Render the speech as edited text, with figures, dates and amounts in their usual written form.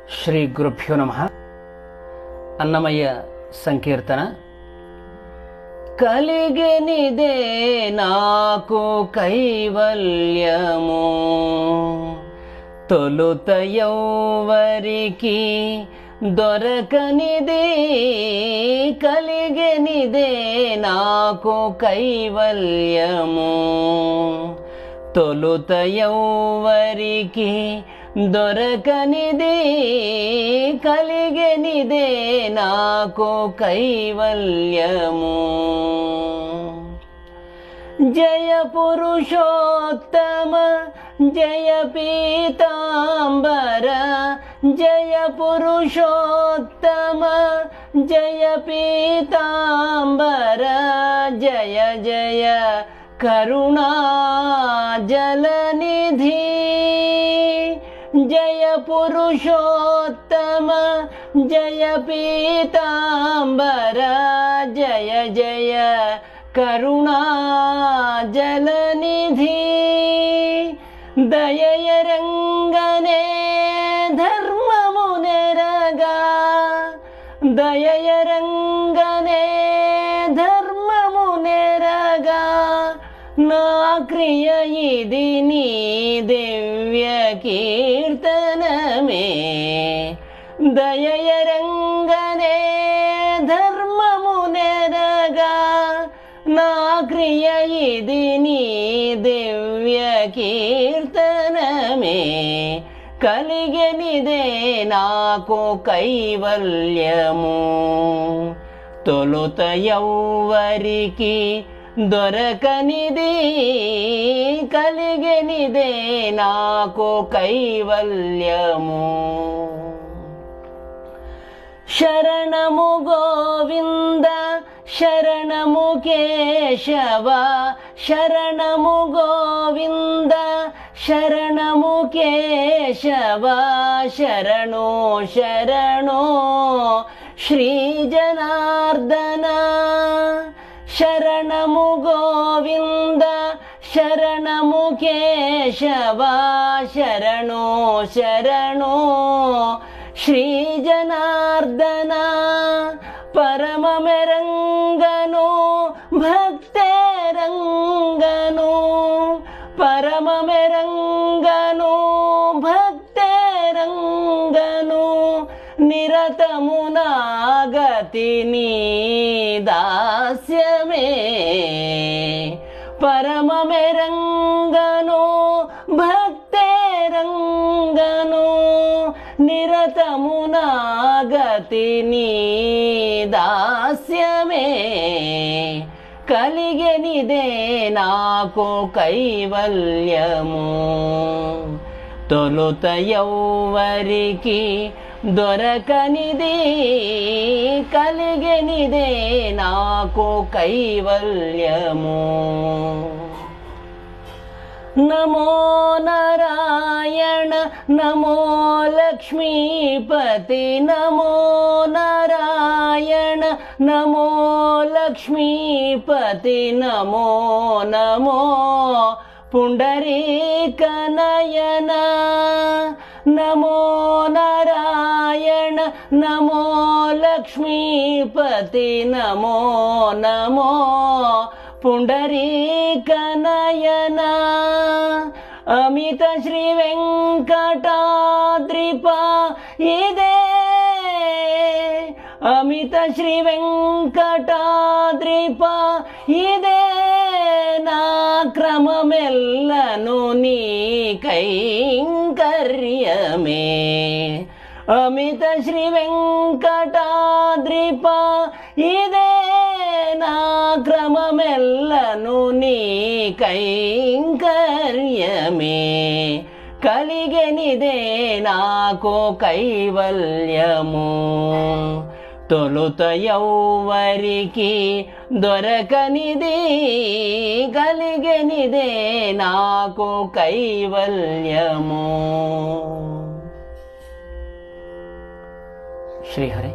శ్రీ గురుభ్యో నమః. అన్నమయ్య సంకీర్తన. కలిగెనిదే నాకు కైవల్యము, తొలుత ఎవ్వరికి దొరకనిదే. కలిగెనిదే నాకు కైవల్యము, తొలుత ఎవ్వరికి దొరకనిదే. కలిగెనిదే నాకు కైవల్యము. జయ పురుషోత్తమ జయ పీతాంబర, జయ పురుషోత్తమ జయ పీతాంబర, జయ జయ కరుణా జలనిధి. జయ పురుషోత్తమ జయ పీతాంబర, జయ జయ కరుణా జలనిధి. దయయరంగనే ధర్మము నెరగా, దయయరంగనే ధర్మము నెరగా. నా క్రియ ఇది నీ దివ్య కీర్తనమే. దయయరంగనే ధర్మము నెరగా, నా క్రియ ఇది నీ దివ్య కీర్తనమే. కలిగెనిదే నాకు కైవల్యము, తొలుత ఎవ్వరికి దొరకనిది. కలిగెనిదే నాకు కైవల్యము. శరణము గోవింద శరణము కేశవ, శరణము గోవింద శరణము కేశవ. శరణో శరణో శ్రీ జనార్దన, శరణము గోవింద శరణము కేశవ. శరణో శరణో శ్రీ జనార్దన. పరమమెరంగను భక్తేరంగను, పరమమెరంగను భక్తేరంగను. నిరతము నాగతి నీ దాస్యమే. పరమమెరంగను భక్తేరంగను, నిరతము నాగతి నీ దాస్యమే. కలిగెనిదే నాకు కైవల్యము, తొలుత ఎవ్వరికి దొరకనిది. కలిగెనిదే నాకు కైవల్యము. నమో నారాయణ నమో లక్ష్మీపతి, నమో నారాయణ నమో లక్ష్మీపతి. నమో నమో పుండరీక నయన, నమో నారాయణ నమో లక్ష్మీపతి. నమో నమో పుండరీక నయన. అమిత శ్రీ వెంకటాద్రిప ఇదే, అమిత శ్రీ వెంకటాద్రిప ఇదే. నా క్రమమెల్లను నీ కైంకర్యమే. అమిత శ్రీ వెంకటాద్రిప ఇదే. నా క్రమమెల్లను నీ కైంకర్యమే. కలిగెనిదే నాకు కైవల్యము, తొలుత ఎవ్వరికి దొరకనిది. కలిగెనిదే నాకు కైవల్యము. శ్రీహరి.